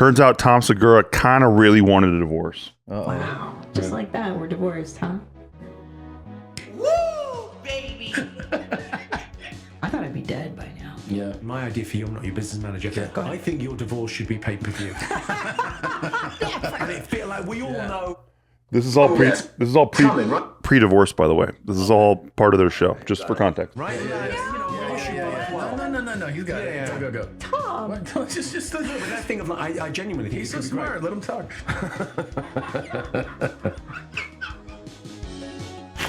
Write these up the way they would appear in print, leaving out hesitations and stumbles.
Turns out Tom Segura kind of really wanted a divorce. Wow. Just like that, we're divorced, huh? Woo, baby. I thought I'd be dead by now. Yeah. My idea for you, I'm not your business manager. Go ahead. I think your divorce should be pay-per-view. And it feel like we all know. This is all pre-divorce, by the way. This is all part of their show, just for context. Right? No. You got it. Go. Tom! Just that thing of like, I genuinely think he's so smart. Let him talk.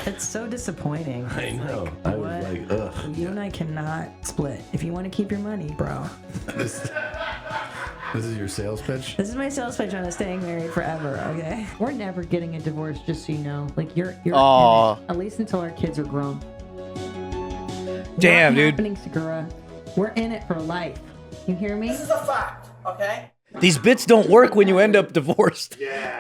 It's so disappointing. I know. Like, I was like, ugh. You and I cannot split. If you want to keep your money, bro. This is your sales pitch? This is my sales pitch on staying married forever, okay? We're never getting a divorce, just so you know. Like, you're in it, at least until our kids are grown. Damn, Not dude. happening, Segura. We're in it for life. You hear me? This is a fact, okay? These bits don't work when you end up divorced.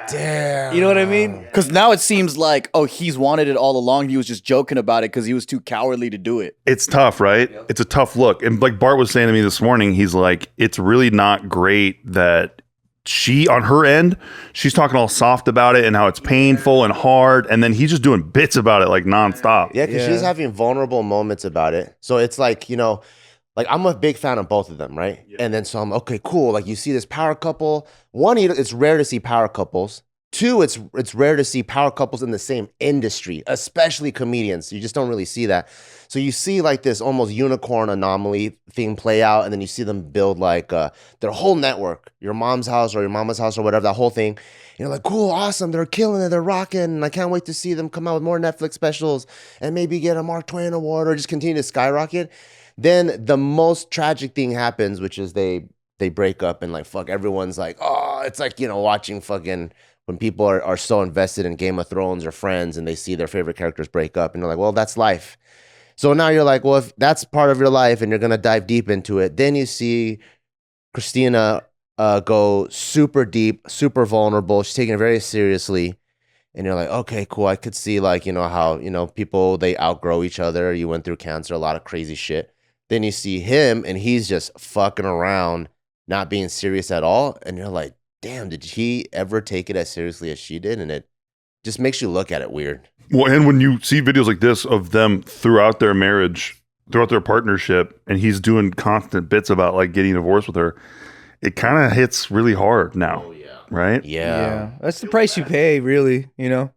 Damn. You know what I mean? Because now it seems like, oh, he's wanted it all along. He was just joking about it because he was too cowardly to do it. It's tough, right? Yep. It's a tough look. And like Bart was saying to me this morning, he's like, it's really not great that she, on her end, she's talking all soft about it and how it's painful and hard. And then he's just doing bits about it like nonstop. Yeah, because she's having vulnerable moments about it. So it's like, you know, like I'm a big fan of both of them, right? Yeah. And then so I'm, okay, cool. Like you see this power couple. One, it's rare to see power couples. Two, it's rare to see power couples in the same industry, especially comedians. You just don't really see that. So you see like this almost unicorn anomaly thing play out, and then you see them build like their whole network, your mom's house or your mama's house or whatever, that whole thing. And you're like, cool, awesome, they're killing it, they're rocking, and I can't wait to see them come out with more Netflix specials and maybe get a Mark Twain award or just continue to skyrocket. Then the most tragic thing happens, which is they break up and like, fuck, everyone's like, oh, it's like, you know, watching fucking... when people are so invested in Game of Thrones or Friends and they see their favorite characters break up and you're like, well, that's life. So now you're like, well, if that's part of your life and you're going to dive deep into it, then you see Christina go super deep, super vulnerable. She's taking it very seriously. And you're like, okay, cool. I could see like, you know, how, you know, people, they outgrow each other. You went through cancer, a lot of crazy shit. Then you see him and he's just fucking around, not being serious at all. And you're like, damn, did he ever take it as seriously as she did? And it just makes you look at it weird. Well, and when you see videos like this of them throughout their marriage, throughout their partnership, and he's doing constant bits about like getting divorced with her, it kind of hits really hard now, right? Yeah. That's the price you pay, really, you know?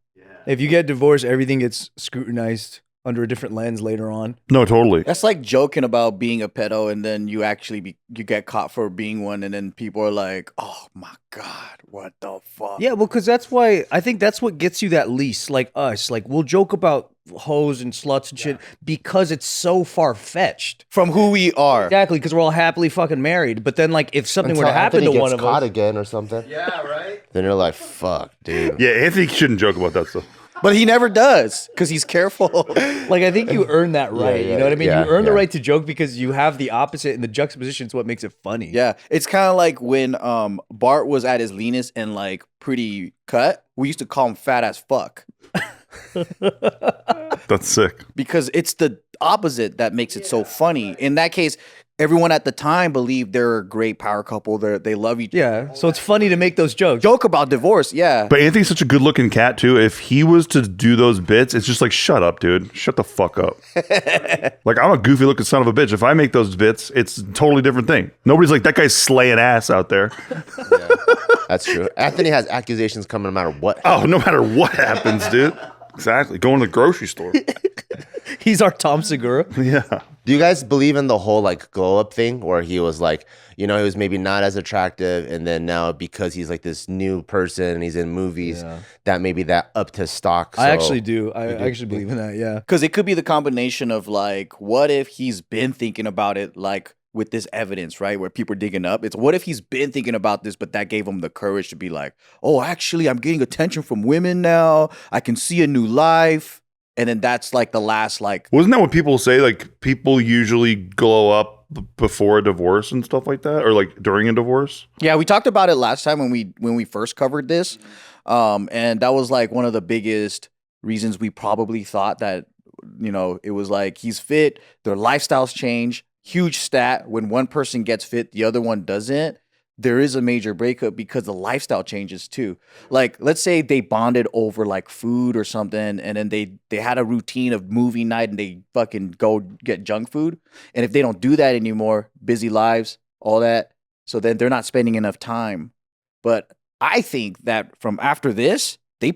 If you get divorced, everything gets scrutinized under a different lens later on. No, totally. That's like joking about being a pedo and then you actually you get caught for being one and then people are like, oh my God, what the fuck? Yeah, well, because that's why, I think that's what gets you that lease, like us. Like, we'll joke about hoes and sluts and shit because it's so far-fetched. From who we are. Exactly, because we're all happily fucking married. But then, like, if something were to happen to one of caught us... again or something. Yeah, right? Then you're like, fuck, dude. Yeah, Anthony shouldn't joke about that stuff. But he never does because he's careful. Like, I think you earn that right. You know what I mean? Yeah, you earn the right to joke because you have the opposite, and the juxtaposition is what makes it funny. Yeah. It's kind of like when Bart was at his leanest and like pretty cut, we used to call him fat as fuck. That's sick. Because it's the opposite that makes it so funny. In that case, everyone at the time believed they're a great power couple. They love each other. Yeah, so it's funny to make those jokes. Joke about divorce, yeah. But Anthony's such a good looking cat too. If he was to do those bits, it's just like, shut up, dude. Shut the fuck up. Like, I'm a goofy looking son of a bitch. If I make those bits, it's a totally different thing. Nobody's like, that guy's slaying ass out there. Yeah, that's true. Anthony has accusations coming no matter what. Oh, no matter what happens, dude. Exactly. Going to the grocery store. He's our Tom Segura. Yeah. Do you guys believe in the whole like glow up thing where he was like, you know, he was maybe not as attractive and then now because he's like this new person and he's in movies that maybe that up to stock. So I actually do. I actually believe in that, yeah. Because it could be the combination of like, what if he's been thinking about it like with this evidence, right? Where people are digging up. It's what if he's been thinking about this, but that gave him the courage to be like, oh, actually, I'm getting attention from women now. I can see a new life. And then that's like the last like... Wasn't that what people say? Like, people usually glow up before a divorce and stuff like that? Or like during a divorce? Yeah, we talked about it last time when we first covered this. And that was like one of the biggest reasons we probably thought that, you know, it was like he's fit, their lifestyles change. Huge stat. When one person gets fit, the other one doesn't. there is a major breakup because the lifestyle changes too. Like, let's say they bonded over like food or something, and then they had a routine of movie night and they fucking go get junk food. And if they don't do that anymore, busy lives, all that, so then they're not spending enough time. But I think that from after this, he's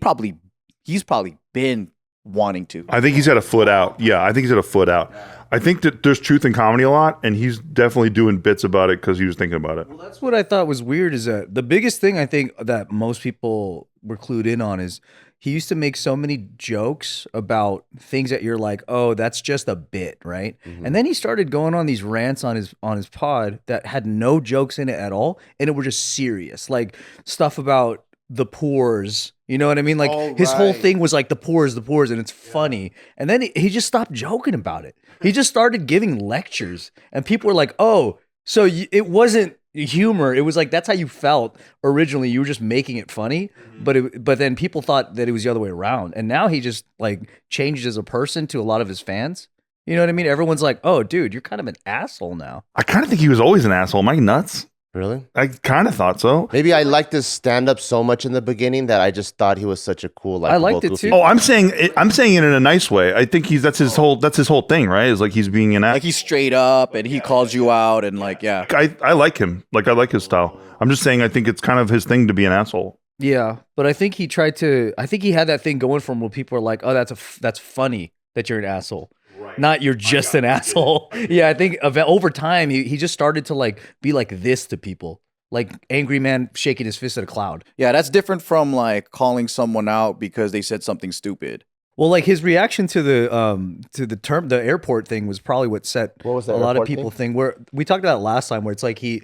probably been wanting to. I think he's had a foot out. Yeah, I think he's had a foot out. I think that there's truth in comedy a lot, and he's definitely doing bits about it because he was thinking about it. Well, that's what I thought was weird is that the biggest thing I think that most people were clued in on is he used to make so many jokes about things that you're like, oh, that's just a bit, right? And then he started going on these rants on his pod that had no jokes in it at all, and it were just serious, like stuff about the poors. You know what I mean? Like his whole thing was like the poors, and it's funny. And then he just stopped joking about it. He just started giving lectures, and people were like, "Oh, so it wasn't humor. It was like that's how you felt originally. You were just making it funny." But then people thought that it was the other way around. And now he just like changed as a person to a lot of his fans. You know what I mean? Everyone's like, "Oh, dude, you're kind of an asshole now." I kind of think he was always an asshole. Am I nuts? Really? I kind of thought so. Maybe I liked his stand-up so much in the beginning that I just thought he was such a cool. I liked it too. Oh, I'm saying it in a nice way. I think that's his whole thing, right? Is like he's being an Like he's straight up and he calls you out and like, yeah. I like him. Like I like his style. I'm just saying I think it's kind of his thing to be an asshole. Yeah, but I think he tried to. I think he had that thing going for him where people are like, "Oh, that's funny that you're an asshole." Not you're just an asshole. Yeah, I think over time he just started to like be like this to people. Like angry man shaking his fist at a cloud. Yeah, that's different from like calling someone out because they said something stupid. Well, like his reaction to the airport thing was probably what set What was the a lot of airport people thing? think. Where we talked about it last time, where it's like he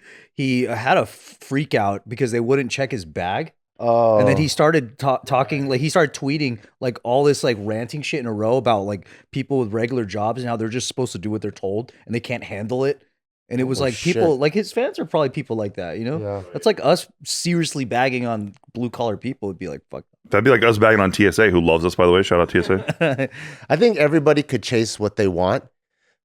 had a freak out because they wouldn't check his bag. Oh, And then he started talking, like he started tweeting like all this like ranting shit in a row about like people with regular jobs and how they're just supposed to do what they're told and they can't handle it. And it was like people, shit. like his fans are probably people like that, you know? Yeah. That's like us seriously bagging on blue collar people would be like, fuck. That'd be like us bagging on TSA, who loves us, by the way. Shout out TSA. I think everybody could chase what they want,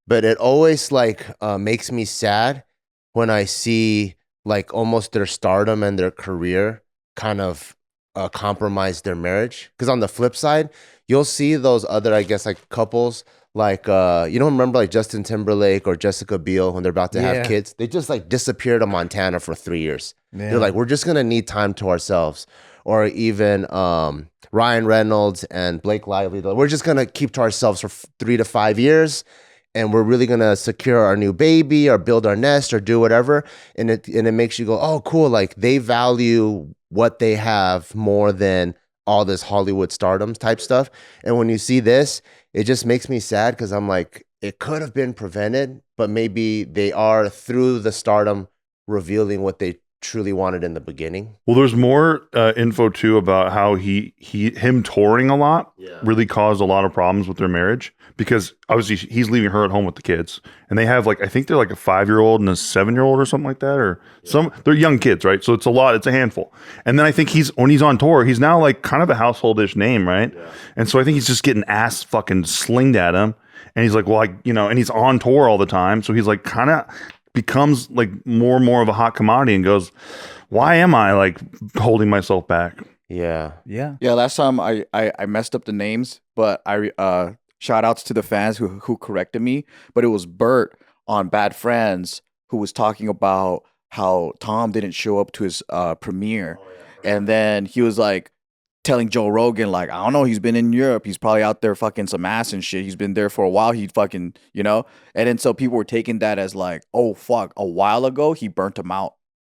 but it always like makes me sad when I see like almost their stardom and their career kind of compromise their marriage. Because on the flip side, you'll see those other, I guess, like couples like you don't remember like Justin Timberlake or Jessica Biel when they're about to have kids? They just like disappeared to Montana for 3 years. They're like, we're just gonna need time to ourselves. Or even Ryan Reynolds and Blake Lively. We're just gonna keep to ourselves for 3 to 5 years, and we're really gonna secure our new baby or build our nest or do whatever. And it makes you go, oh, cool. Like they value what they have more than all this Hollywood stardom type stuff. And when you see this, it just makes me sad because I'm like, it could have been prevented, but maybe they are through the stardom revealing what they truly wanted in the beginning. Well, there's more info too about how him touring a lot really caused a lot of problems with their marriage because obviously he's leaving her at home with the kids, and they have like I think they're like a 5-year-old and a 7-year-old or something like that, or they're young kids, right? So it's a handful. And then I think when he's on tour, he's now like kind of a householdish name, right? Yeah. And so I think he's just getting ass fucking slinged at him, and he's like, well, and he's on tour all the time, so he's like kind of becomes like more and more of a hot commodity and goes, why am I like holding myself back? Yeah. Last time I messed up the names, but I shout outs to the fans who corrected me, but it was Bart on Bad Friends who was talking about how Tom didn't show up to his premiere. And then he was like telling Joe Rogan, like, I don't know, he's been in Europe. He's probably out there fucking some ass and shit. He's been there for a while. He fucking, And then so people were taking that as like, oh, fuck, a while ago, he burnt him out.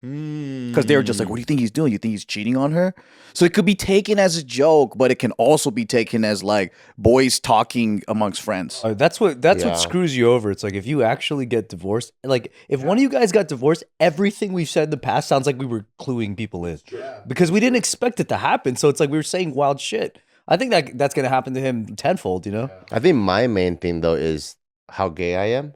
Because they were just like, what do you think he's doing? You think he's cheating on her? So it could be taken as a joke, but it can also be taken as like boys talking amongst friends. That's what screws you over. It's like if you actually get divorced, like if one of you guys got divorced, everything we've said in the past sounds like we were cluing people in because we didn't expect it to happen. So it's like we were saying wild shit. I think that's going to happen to him tenfold, I think my main thing though is how gay I am.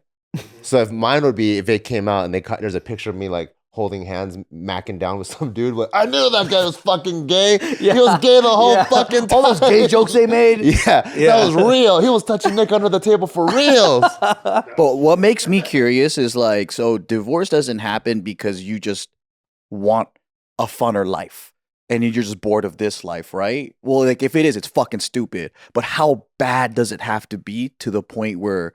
So if mine would be if it came out and there's a picture of me like holding hands, macking down with some dude. But I knew that guy was fucking gay. He was gay the whole fucking time. All those gay jokes they made. That was real. He was touching Nick under the table for reals. But what makes me curious is like, so divorce doesn't happen because you just want a funner life and you're just bored of this life, right? Well, like if it is, it's fucking stupid. But how bad does it have to be to the point where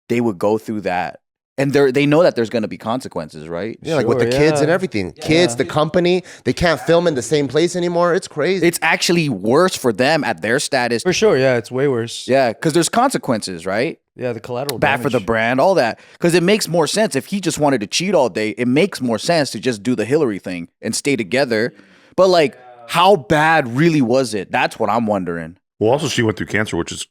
they would go through that? And they know that there's going to be consequences, right? Yeah, like with the kids and everything. Kids, the company, they can't film in the same place anymore. It's crazy. It's actually worse for them at their status. For sure, yeah, it's way worse. Yeah, because there's consequences, right? Yeah, the collateral Bad for the brand, all that. Because it makes more sense. If he just wanted to cheat all day, it makes more sense to just do the Hillary thing and stay together. But like, how bad really was it? That's what I'm wondering. Well, also she went through cancer, which is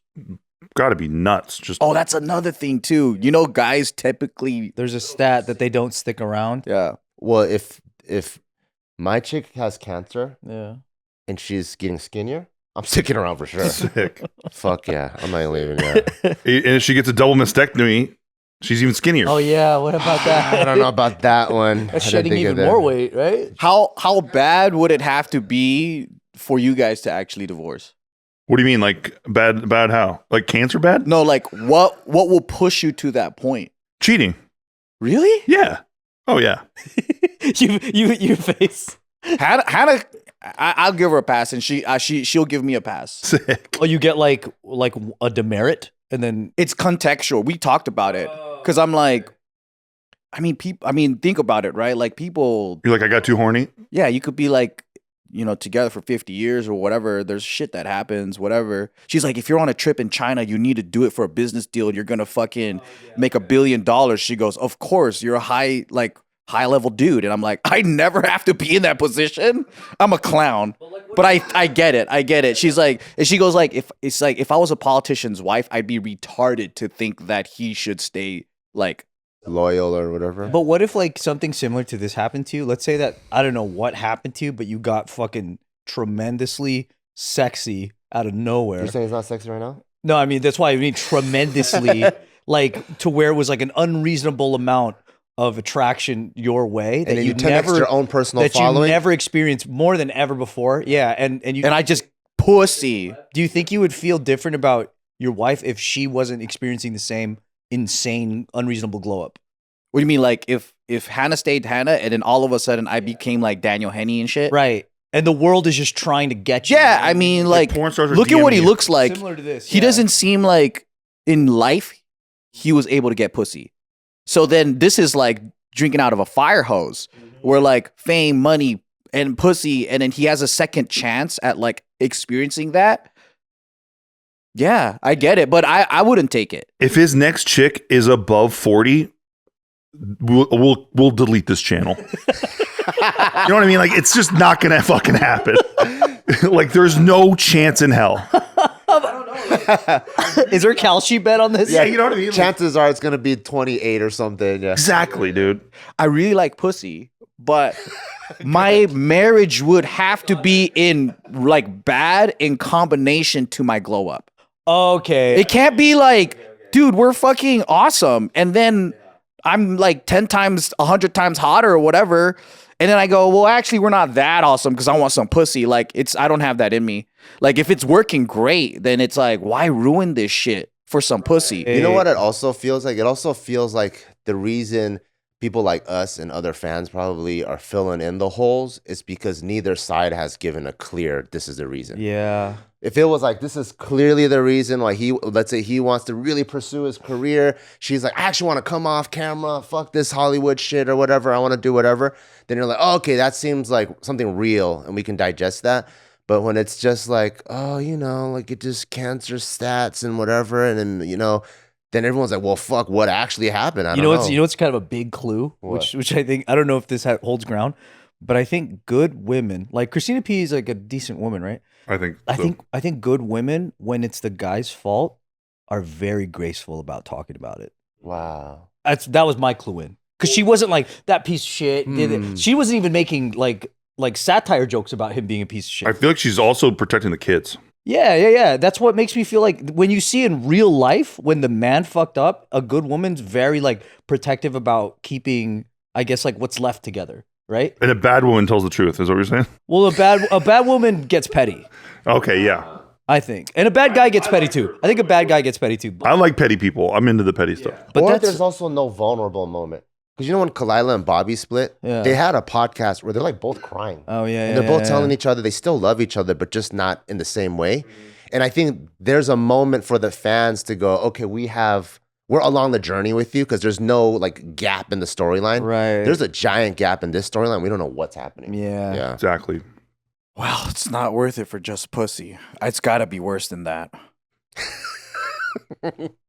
got to be nuts. Just that's another thing too. You know, guys typically there's a stat that they don't stick around. Yeah. Well, if my chick has cancer, Yeah. and she's getting skinnier, I'm sticking around for sure. sick. Fuck yeah, I'm not even leaving. Yeah. And if she gets a double mastectomy, she's even skinnier. Oh yeah, what about that? I don't know about that one. That's I didn't shedding think of even that. more weight, right? How bad would it have to be for you guys to actually divorce? What do you mean, like bad? How? Like cancer bad? No, like what will push you to that point? Cheating. Really? Yeah. Oh yeah. you face. Hannah, I'll give her a pass, and she'll give me a pass. Sick. Oh, you get like a demerit, and then It's contextual. We talked about it because I'm like, think about it, right? Like people, You're like, I got too horny. yeah, you could be like, together for 50 years or whatever. There's shit that happens, whatever. She's like, if you're on a trip in China, you need to do it for a business deal. You're going to fucking make $1 billion. She goes, of course, you're a high level dude. And I'm like, I never have to be in that position. I'm a clown. But I get it. I get it. She's like, and she goes like, if I was a politician's wife, I'd be retarded to think that he should stay like Loyal or whatever. But what if like something similar to this happened to you? Let's say that I don't know what happened to you, but you got fucking tremendously sexy out of nowhere. You're saying he's not sexy right now? No, I mean that's why I mean tremendously, like to where it was like an unreasonable amount of attraction your way And then you 10x your own personal that following? you never experienced more than ever before. Yeah, and I just pussy. do you think you would feel different about your wife if she wasn't experiencing the same insane, unreasonable glow up? What do you mean? Like if Hannah stayed Hannah and then all of a sudden I became like Daniel Henney and shit? Right. And the world is just trying to get you. Yeah, I mean, like porn stars are look at what he DMing you. looks like. Similar to this. He doesn't seem like in life he was able to get pussy. So then this is like drinking out of a fire hose where like fame, money, and pussy, and then he has a second chance at like experiencing that. Yeah, I get it, but I wouldn't take it. If his next chick is above 40, we'll delete this channel. You know what I mean? Like, it's just not gonna fucking happen. Like, there's no chance in hell. Is there a cal sheet bet on this? Yeah, you know what I mean? Chances are it's going to be 28 or something. Yeah. Exactly, dude. I really like pussy, but my marriage would have to be in like bad in combination to my glow up. Okay. It can't be like, dude, we're fucking awesome, and then I'm like 10 times, 100 times hotter or whatever. And then I go, well, actually, we're not that awesome because I want some pussy. Like, I don't have that in me. Like, if it's working great, then it's like, why ruin this shit for some pussy? You know what it also feels like? It also feels like the reason people like us and other fans probably are filling in the holes is because neither side has given a clear, this is the reason. Yeah. If it was like, this is clearly the reason why let's say he wants to really pursue his career. She's like, I actually want to come off camera. Fuck this Hollywood shit or whatever. I want to do whatever. Then you're like, oh, okay, that seems like something real and we can digest that. But when it's just like, oh, like it just cancer stats and whatever. And then, then everyone's like, well, fuck, what actually happened? I don't know. You know what's kind of a big clue, which I think, I don't know if this holds ground, but I think good women, like Christina P is like a decent woman, right? I think I think good women, when it's the guy's fault, are very graceful about talking about it. Wow. That was my clue in, because she wasn't like that piece of shit. Did it. She wasn't even making like satire jokes about him being a piece of shit. I feel like she's also protecting the kids. Yeah. That's what makes me feel like when you see in real life, when the man fucked up, a good woman's very like protective about keeping, I guess, like what's left together, right? And a bad woman tells the truth, is what you're saying? Well, a bad woman gets petty, Okay, yeah. I think. And a bad guy gets petty too. I think a bad guy gets petty too. I like petty people. I'm into the petty stuff. But or that's there's also no vulnerable moment. Because you know when Kalila and Bobby split, Yeah. they had a podcast where they're like both crying. Oh yeah, And they're both telling each other they still love each other, but just not in the same way. And I think there's a moment for the fans to go, okay, we're along the journey with you because there's no like gap in the storyline. Right. There's a giant gap in this storyline. We don't know what's happening. Yeah. Exactly. Well, it's not worth it for just pussy. It's got to be worse than that.